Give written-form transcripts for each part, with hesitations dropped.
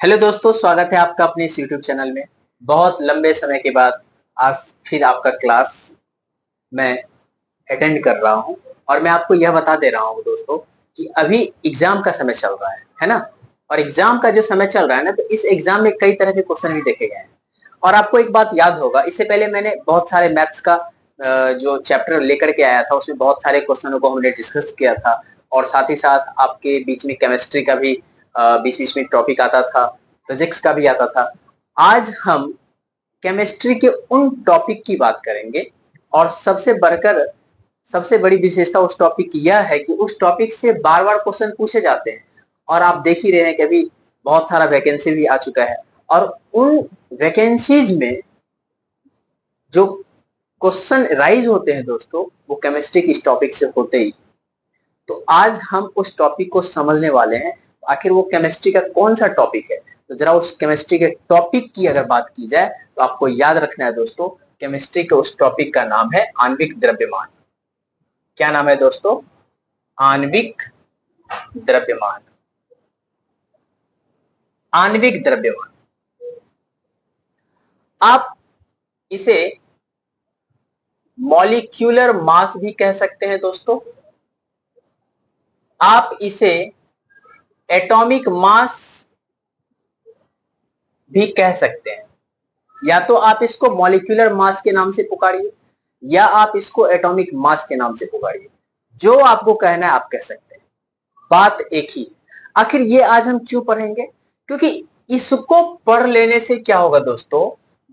Hello दोस्तों, स्वागत है आपका अपने इस यूट्यूब चैनल में। बहुत लंबे समय के बाद आज फिर आपका क्लास मैं अटेंड कर रहा हूं और मैं आपको यह बता दे रहा हूं दोस्तों कि अभी एग्जाम का समय चल रहा है ना। और एग्जाम का जो समय चल रहा है ना, तो इस एग्जाम में कई तरह के क्वेश्चन भी देखे गए हैं। और आपको एक बात याद होगा, इससे पहले मैंने बहुत सारे मैथ्स का जो चैप्टर लेकर के आया था उसमें बहुत सारे क्वेश्चनों को हमने डिस्कस किया था। और साथ ही साथ आपके बीच में केमिस्ट्री का भी बीच बीच में टॉपिक आता था, फिजिक्स का भी आता था। आज हम केमिस्ट्री के उन टॉपिक की बात करेंगे और सबसे बढ़कर सबसे बड़ी विशेषता उस टॉपिक की यह है कि उस टॉपिक से बार बार क्वेश्चन पूछे जाते हैं। और आप देख ही रहे हैं कि अभी बहुत सारा वैकेंसी भी आ चुका है और उन वैकेंसीज में जो क्वेश्चन राइज होते हैं दोस्तों, वो केमिस्ट्री के इस टॉपिक से होते ही। तो आज हम उस टॉपिक को समझने वाले हैं। आखिर वो केमिस्ट्री का कौन सा टॉपिक है, तो जरा उस केमिस्ट्री के टॉपिक की अगर बात की जाए तो आपको याद रखना है दोस्तों, केमिस्ट्री के उस टॉपिक का नाम है आणविक द्रव्यमान। क्या नाम है दोस्तों? आणविक द्रव्यमान। आणविक द्रव्यमान आप इसे मॉलिक्यूलर मास भी कह सकते हैं दोस्तों। आप इसे एटॉमिक मास भी कह सकते हैं। या तो आप इसको मॉलिक्यूलर मास के नाम से पुकारिए या आप इसको एटॉमिक मास के नाम से पुकारिए। जो आपको कहना है आप कह सकते हैं, बात एक ही। आखिर ये आज हम क्यों पढ़ेंगे? क्योंकि इसको पढ़ लेने से क्या होगा दोस्तों,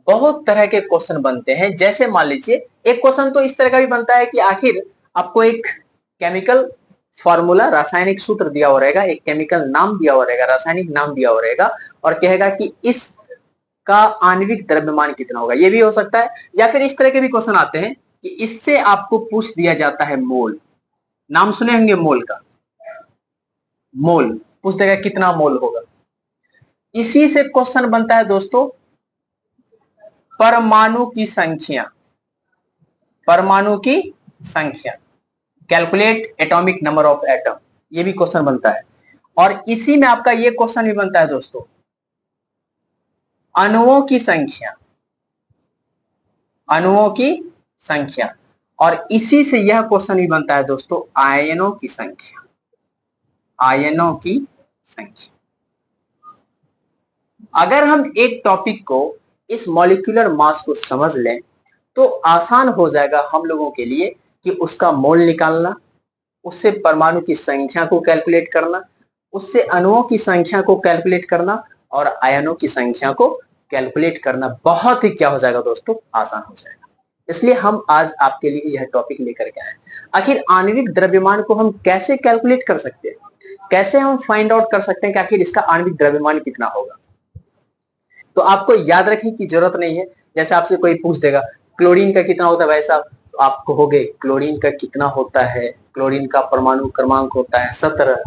बहुत तरह के क्वेश्चन बनते हैं। जैसे मान लीजिए एक क्वेश्चन तो इस तरह का भी बनता है कि आखिर आपको एक केमिकल फॉर्मूला, रासायनिक सूत्र दिया हुआ रहेगा, एक केमिकल नाम दिया हुआ रहेगा, रासायनिक नाम दिया हुआ रहेगा और कहेगा कि इस का आणविक द्रव्यमान कितना होगा। ये भी हो सकता है। या फिर इस तरह के भी क्वेश्चन आते हैं कि इससे आपको पूछ दिया जाता है मोल। नाम सुने होंगे मोल का। मोल पूछ देगा कितना मोल होगा। इसी से क्वेश्चन बनता है दोस्तों परमाणु की संख्या। परमाणु की संख्या, calculate atomic number of atom, ये भी क्वेश्चन बनता है। और इसी में आपका ये क्वेश्चन भी बनता है दोस्तों, अणुओं की संख्या। अणुओं की संख्या। और इसी से यह क्वेश्चन भी बनता है दोस्तों, आयनों की संख्या। आयनों की संख्या। अगर हम एक टॉपिक को, इस मॉलिक्यूलर मास को समझ लें तो आसान हो जाएगा हम लोगों के लिए कि उसका मोल निकालना, उससे परमाणु की संख्या को कैलकुलेट करना, उससे अणुओं की संख्या को कैलकुलेट करना और आयनों की संख्या को कैलकुलेट करना बहुत ही क्या हो जाएगा दोस्तों, आसान हो जाएगा। इसलिए हम आज आपके लिए यह टॉपिक लेकर के आए। आखिर आणविक द्रव्यमान को हम कैसे कैलकुलेट कर सकते हैं, कैसे हम फाइंड आउट कर सकते हैं कि आखिर इसका आणविक द्रव्यमान कितना होगा। तो आपको याद रखने की जरूरत नहीं है। जैसे आपसे कोई पूछ देगा क्लोरीन का कितना होता है भाई साहब, तो आप कहोगे क्लोरीन का कितना होता है, क्लोरीन का परमाणु क्रमांक होता है 17,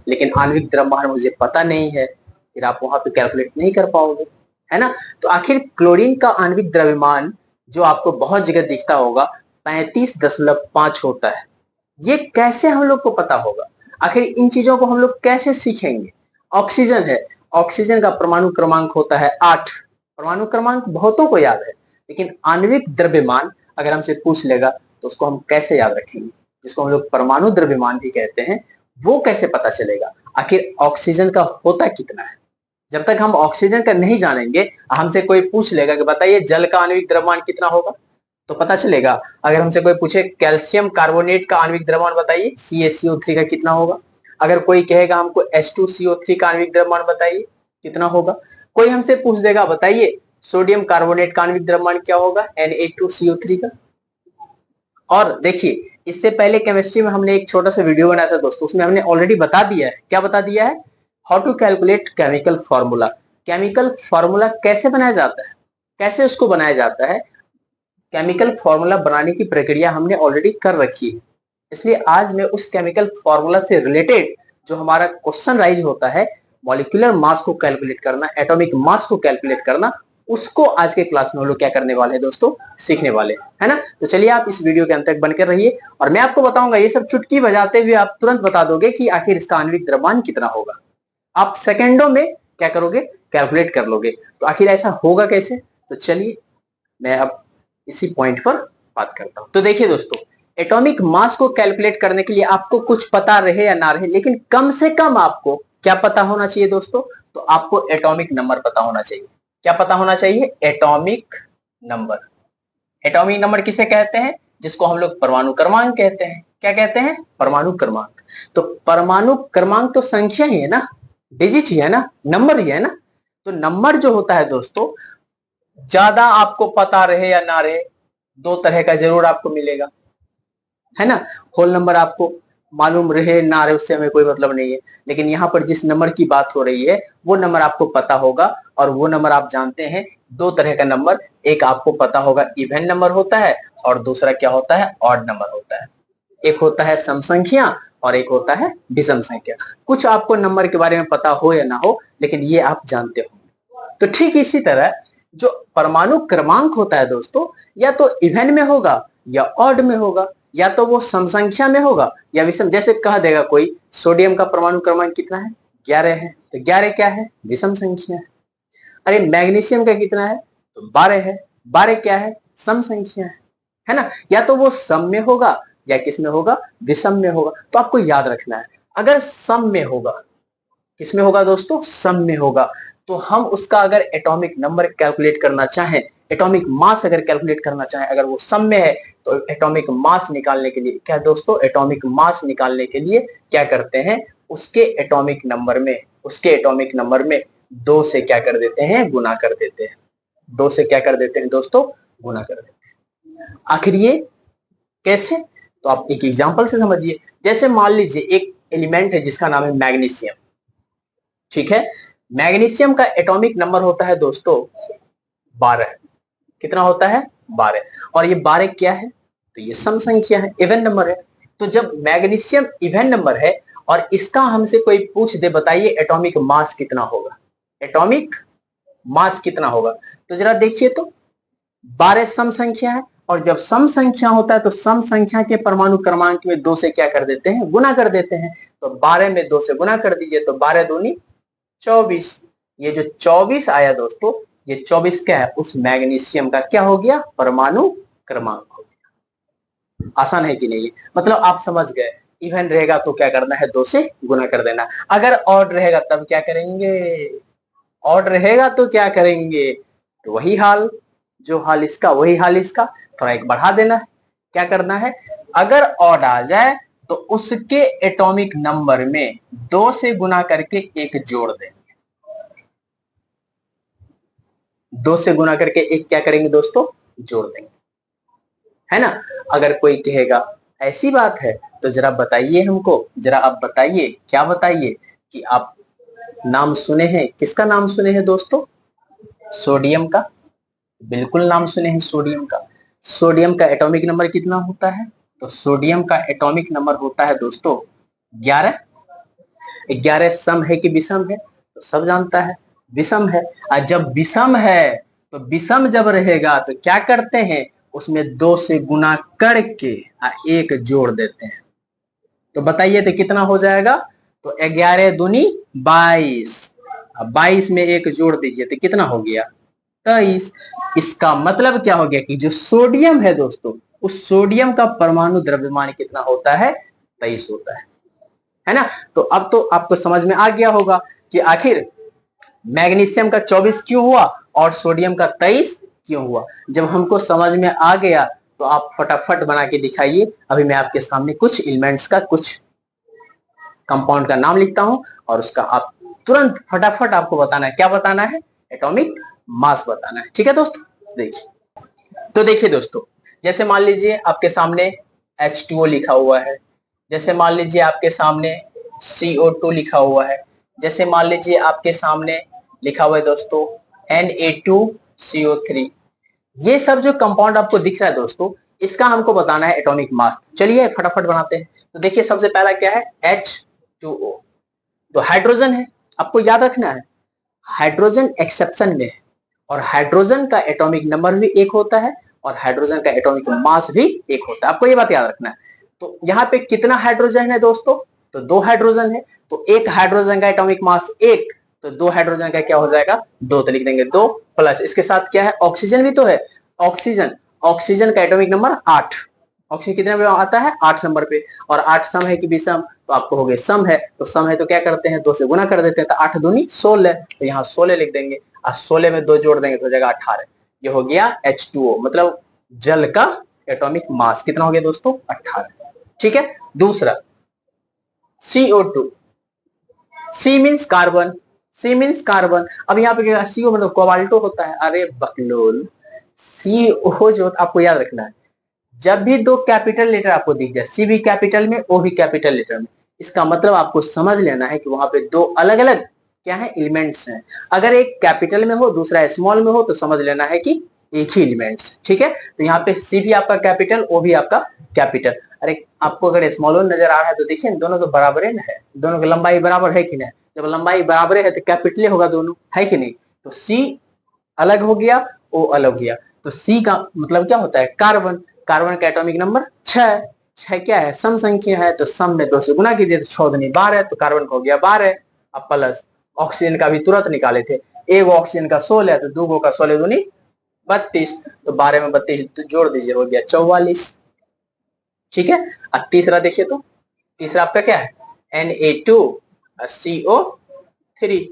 लेकिन आणविक द्रव्यमान मुझे पता नहीं है। फिर आप वहां पे कैलकुलेट नहीं कर पाओगे, है ना। तो आखिर क्लोरीन का आणविक द्रव्यमान जो आपको बहुत जगह दिखता होगा 35.5 होता है। ये कैसे हम लोग को पता होगा? आखिर इन चीजों को हम लोग कैसे सीखेंगे? ऑक्सीजन है, ऑक्सीजन का परमाणु क्रमांक होता है 8। परमाणु क्रमांक बहुतों को याद है, लेकिन आणविक द्रव्यमान अगर हमसे पूछ लेगा तो उसको हम कैसे याद रखेंगे, जिसको हम लोग परमाणु द्रव्यमान भी कहते हैं, वो कैसे पता चलेगा? आखिर ऑक्सीजन का होता कितना है? जब तक हम ऑक्सीजन का नहीं जानेंगे, हमसे कोई पूछ लेगा कि बताइए जल का आणविक द्रव्यमान कितना होगा, तो पता चलेगा। अगर हमसे कोई पूछे कैल्शियम कार्बोनेट का आणविक द्रव्यमान बताइए CaCO3 का कितना होगा, अगर कोई कहेगा हमको H2CO3 का आणविक द्रव्यमान बताइए कितना होगा, कोई हमसे पूछ देगा बताइए सोडियम कार्बोनेट का आणविक द्रव्यमान क्या होगा Na2CO3 का। और देखिए इससे पहले केमिस्ट्री में हमने एक छोटा सा वीडियो बनाया था दोस्तों, उसमें हमने ऑलरेडी बता दिया है। क्या बता दिया है? How to calculate chemical formula. Chemical formula कैसे बनाया जाता है, कैसे उसको बनाया जाता है, केमिकल फॉर्मूला बनाने की प्रक्रिया हमने ऑलरेडी कर रखी है। इसलिए आज मैं उस केमिकल फॉर्मूला से रिलेटेड जो हमारा क्वेश्चन राइज होता है, मॉलिक्यूलर मास को कैलकुलेट करना, एटॉमिक मास को कैलकुलेट करना, उसको आज के क्लास में हम लोग क्या करने वाले हैं दोस्तों, सीखने वाले हैं, है ना। तो चलिए आप इस वीडियो के अंत तक बनकर रहिए और मैं आपको बताऊंगा, ये सब चुटकी बजाते हुए आप तुरंत बता दोगे कि आखिर इसका आणविक द्रव्यमान कितना होगा। आप सेकेंडों में क्या करोगे, कैलकुलेट कर लोगे। तो आखिर ऐसा होगा कैसे? तो चलिए मैं अब इसी पॉइंट पर बात करता हूं। तो देखिए दोस्तों, एटॉमिक मास को कैलकुलेट करने के लिए आपको कुछ पता रहे या ना रहे, लेकिन कम से कम आपको क्या पता होना चाहिए दोस्तों? तो आपको एटॉमिक नंबर पता होना चाहिए। क्या पता होना चाहिए? Atomic number. एटॉमिक नंबर किसे कहते हैं? जिसको हम लोग परमाणु क्रमांक कहते हैं। क्या कहते हैं? परमाणु क्रमांक। तो परमाणु क्रमांक तो संख्या ही है ना, डिजिट ही है ना, नंबर ही है ना। तो नंबर जो होता है दोस्तों, ज्यादा आपको पता रहे या ना रहे, दो तरह का जरूर आपको मिलेगा, है ना। होल नंबर आपको मालूम रहे ना रहे उससे हमें कोई मतलब नहीं है, लेकिन यहाँ पर जिस नंबर की बात हो रही है वो नंबर आपको पता होगा। और वो नंबर आप जानते हैं, दो तरह का नंबर, एक आपको पता होगा इवन नंबर होता है, और दूसरा क्या होता है? ऑड नंबर होता है। एक होता है सम संख्या और एक होता है विषम संख्या। कुछ आपको नंबर के बारे में पता हो या ना हो, लेकिन ये आप जानते हो। तो ठीक इसी तरह जो परमाणु क्रमांक होता है दोस्तों, या तो इवन में होगा या ऑड में होगा, या तो वो सम संख्या में होगा या विषम। जैसे कह देगा कोई सोडियम का परमाणु क्रमांक कितना है? 11 है, तो 11 क्या है? विषम संख्या है। अरे मैग्नीशियम का कितना है? तो 12 है, 12 क्या है? सम संख्या है ना। या तो वो सम में होगा या किस में होगा? विषम में होगा। तो आपको याद रखना है, अगर सम में होगा, किस में होगा दोस्तों? सम में होगा, तो हम उसका अगर एटॉमिक नंबर कैलकुलेट करना चाहें, एटॉमिक मास अगर कैलकुलेट करना चाहें, अगर वो सम में है, तो एटॉमिक मास निकालने के लिए क्या दोस्तों? एटॉमिक मास निकालने के लिए क्या करते हैं? उसके एटॉमिक नंबर में 2 से क्या कर देते हैं? गुना कर देते हैं। 2 से क्या कर देते हैं दोस्तों? गुना कर देते हैं। आखिर ये कैसे? तो आप एक एग्जांपल से समझिए। जैसे मान लीजिए एक एलिमेंट है जिसका नाम है मैग्नीशियम, ठीक है। मैग्नीशियम का एटॉमिक नंबर होता है दोस्तों 12। कितना होता है? 12। और ये 12 क्या है? तो ये सम संख्या है, इवन नंबर है। तो जब मैग्नीशियम इवन नंबर है और इसका हमसे कोई पूछ दे, बताइए एटॉमिक मास कितना होगा? एटॉमिक मास कितना होगा? तो जरा देखिए तो, 12 सम संख्या है, और जब सम संख्या होता है तो सम संख्या के परमाणु क्रमांक में 2 से क्या कर देते हैं? गुना कर देते हैं। तो 12 में 2 से गुना कर दीजिए, तो 12 दूनी 24। ये जो 24 आया दोस्तों, ये 24 क्या है? उस मैग्नीशियम का क्या हो गया? परमाणु क्रमांक हो गया। आसान है कि नहीं? मतलब आप समझ गए, इवन रहेगा तो क्या करना है? 2 से गुना कर देना। अगर ऑड रहेगा तब क्या करेंगे? ऑड रहेगा तो क्या करेंगे? तो वही हाल, जो हाल इसका वही हाल इसका, थोड़ा एक बढ़ा देना है। क्या करना है? अगर ऑड आ जाए तो उसके एटॉमिक नंबर में 2 से गुना करके एक जोड़ देंगे। 2 से गुना करके एक क्या करेंगे दोस्तों? जोड़ देंगे, है ना। अगर कोई कहेगा ऐसी बात है, तो जरा बताइए हमको, जरा आप बताइए, क्या बताइए कि आप नाम सुने हैं, किसका नाम सुने हैं दोस्तों? सोडियम का। बिल्कुल नाम सुने हैं सोडियम का। सोडियम का एटॉमिक नंबर कितना होता है? तो सोडियम का एटॉमिक नंबर होता है दोस्तों 11। 11 सम है कि विषम है? तो सब जानता है विषम है। और जब विषम है, तो विषम जब रहेगा तो क्या करते हैं? उसमें 2 से गुना करके एक जोड़ देते हैं। तो बताइए तो कितना हो जाएगा? तो 11 दूनी 22। अब 22 में एक जोड़ दीजिए तो कितना हो गया? 23। इसका मतलब क्या हो गया कि जो सोडियम है दोस्तों, उस सोडियम का परमाणु द्रव्यमान कितना होता है? 23 होता है ना। तो अब तो आपको समझ में आ गया होगा कि आखिर मैग्नीशियम का 24 क्यों हुआ और सोडियम का 23 क्यों हुआ। जब हमको समझ में आ गया तो आप फटाफट बना के दिखाइए। अभी मैं आपके सामने कुछ एलिमेंट्स का, कुछ कंपाउंड का नाम लिखता हूं, और उसका आप तुरंत फटाफट आपको बताना है। क्या बताना है? एटॉमिक मास बताना है। ठीक है दोस्तों, देखिए। तो देखिए दोस्तों, जैसे मान लीजिए आपके सामने H2O लिखा हुआ है, जैसे मान लीजिए आपके सामने CO2 लिखा हुआ है, जैसे मान लीजिए आपके सामने लिखा हुआ है दोस्तों Na2CO3। ये सब जो कंपाउंड आपको दिख रहा है दोस्तों, इसका हमको बताना है एटॉमिक मास। चलिए फटाफट बनाते हैं। तो देखिए सबसे पहला क्या है? H2O। तो हाइड्रोजन है, आपको याद रखना है हाइड्रोजन एक्सेप्शन में है, और हाइड्रोजन का एटॉमिक नंबर भी एक होता है और हाइड्रोजन का एटॉमिक मास भी एक होता है। आपको ये बात याद रखना है। तो यहाँ पे कितना हाइड्रोजन है दोस्तों? तो 2 हाइड्रोजन है। तो एक हाइड्रोजन का एटॉमिक मास 1, तो 2 हाइड्रोजन का क्या हो जाएगा, 2, तो लिख देंगे 2 प्लस इसके साथ क्या है, ऑक्सीजन भी तो है, ऑक्सीजन, ऑक्सीजन का एटॉमिक नंबर 8, ऑक्सीजन कितने पे आता है, 8 नंबर पे, और 8 सम है कि विषम, तो आपको हो गए सम है, तो सम है तो क्या करते हैं, 2 से गुना कर देते हैं, तो 8 दूनी 16, तो यहाँ 16 लिख देंगे, और 16 में 2 जोड़ देंगे तो हो जाएगा 18। ये हो गया H2O, मतलब जल का एटॉमिक मास कितना हो गया दोस्तों, 18। ठीक है, दूसरा CO2, C means carbon, C means carbon, अब यहाँ पे क्या, CO मतलब कोबाल्टो होता है, अरे बकलोल, CO जो आपको याद रखना है, जब भी 2 कैपिटल लेटर आपको दिख जाए, सी भी कैपिटल में, ओ भी कैपिटल लेटर में, इसका मतलब आपको समझ लेना है कि वहां पे 2 अलग अलग क्या है, एलिमेंट्स हैं। अगर एक कैपिटल में हो दूसरा स्मॉल में हो तो समझ लेना है कि एक ही एलिमेंट्स, ठीक है। तो यहाँ पे सी भी आपका कैपिटल, ओ भी आपका कैपिटल। अरे आपको अगर स्मॉल नजर आ रहा है तो देखिए दोनों तो बराबर है, दोनों की लंबाई बराबर है कि नहीं, जब लंबाई बराबर है तो कैपिटल होगा दोनों, है कि नहीं। तो सी अलग हो गया, ओ अलग हो गया, तो सी का मतलब क्या होता है, कार्बन, कार्बन का एटॉमिक नंबर 6, 6 क्या है, सम संख्या है, तो सम में 2 से गुना कीजिए तो 6 दूनी 12, तो कार्बन का हो गया 12। अब प्लस ऑक्सीजन का भी तुरंत निकाले थे, एक ऑक्सीजन का 16 तो दूगो का 16 दूनी 32, तो 12 में 32 तो जोड़ दीजिए हो गया 44। ठीक है, अब तीसरा देखिए, तो तीसरा आपका क्या है, Na2CO3,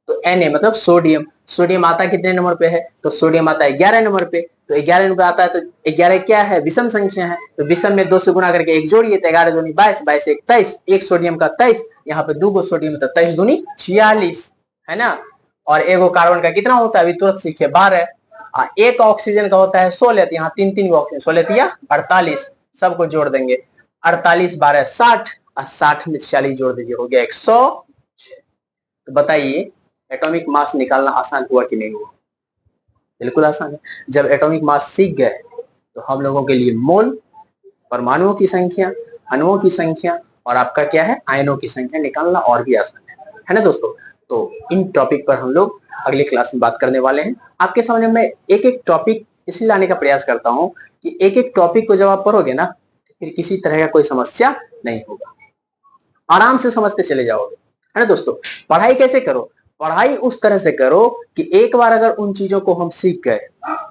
तो Na मतलब सोडियम, सोडियम आता कितने नंबर पे है, तो सोडियम आता है 11 नंबर पे, तो 11 नंबर आता है, तो 11 क्या है, विषम संख्या है, तो विषम में 2 से गुना करके 1 जोड़िए तो 11 दूनी 22, 22 1 23, एक सोडियम का 23, यहाँ पे 2 सोडियम तो 23 दूनी 46, है ना। और एक कार्बन का कितना होता है, अभी तुरंत सीखिए 12, एक ऑक्सीजन का होता है 16, तो यहाँ 3 ऑक्सीजन 16 या 48, सबको जोड़ देंगे, 48 12 60, और 60 में 46 जोड़ दीजिए हो गया 100। तो बताइए एटॉमिक मास निकालना आसान हुआ कि नहीं हुआ, बिल्कुल आसान है। जब एटॉमिक मास सीख गए तो हम लोगों के लिए मोल, परमाणुओं की संख्या, अणुओं की संख्या और आपका क्या है, आयनों की संख्या निकालना और भी आसान है ना दोस्तों। तो इन टॉपिक पर हम लोग अगले क्लास में बात करने वाले हैं। आपके सामने मैं एक एक टॉपिक इसलिए लाने का प्रयास करता हूँ कि एक एक टॉपिक को जब आप पढ़ोगे ना तो फिर किसी तरह का कोई समस्या नहीं होगा, आराम से समझते चले जाओगे, है ना दोस्तों। पढ़ाई कैसे करो, पढ़ाई उस तरह से करो कि एक बार अगर उन चीजों को हम सीख गए,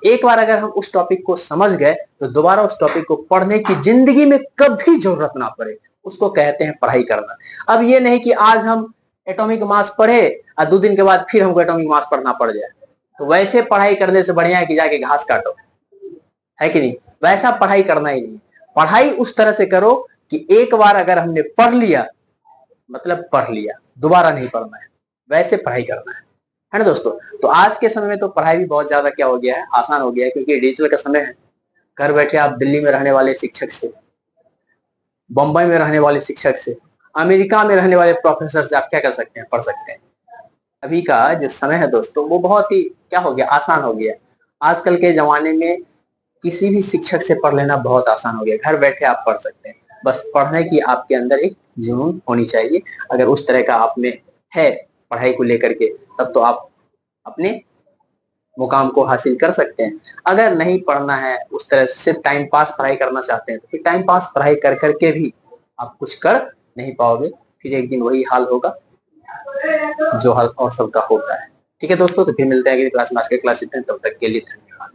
एक बार अगर हम उस टॉपिक को समझ गए तो दोबारा उस टॉपिक को पढ़ने की जिंदगी में कभी जरूरत ना पड़े, उसको कहते हैं पढ़ाई करना। अब ये नहीं कि आज हम एटॉमिक मास पढ़े और 2 दिन के बाद फिर हमको एटॉमिक मास पढ़ना पड़ जाए, तो वैसे पढ़ाई करने से बढ़िया है कि जाके घास काटो, है कि नहीं। वैसा पढ़ाई करना ही नहीं, पढ़ाई उस तरह से करो कि एक बार अगर हमने पढ़ लिया मतलब पढ़ लिया, दोबारा नहीं पढ़ना है, वैसे पढ़ाई करना है ना दोस्तों। तो आज के समय में तो पढ़ाई भी बहुत ज्यादा क्या हो गया है, आसान हो गया है, क्योंकि डिजिटल का समय है। घर बैठे आप दिल्ली में रहने वाले शिक्षक से, बम्बई में रहने वाले शिक्षक से, अमेरिका में रहने वाले प्रोफेसर से आप क्या कर सकते हैं, पढ़ सकते हैं। अभी का जो समय है दोस्तों वो बहुत ही क्या हो गया, आसान हो गया। आजकल के जमाने में किसी भी शिक्षक से पढ़ लेना बहुत आसान हो गया, घर बैठे आप पढ़ सकते हैं। बस पढ़ने की आपके अंदर एक जुनून होनी चाहिए, अगर उस तरह का आप में है पढ़ाई को लेकर के, तब तो आप अपने मुकाम को हासिल कर सकते हैं। अगर नहीं पढ़ना है, उस तरह से सिर्फ टाइम पास पढ़ाई करना चाहते हैं, तो फिर टाइम पास पढ़ाई कर करके भी आप कुछ कर नहीं पाओगे, फिर एक दिन वही हाल होगा जो हाल और सबका होता है। ठीक है दोस्तों, तो फिर मिलते हैं अगली क्लास में। आज के क्लास इतने, तब तक के लिए धन्यवाद।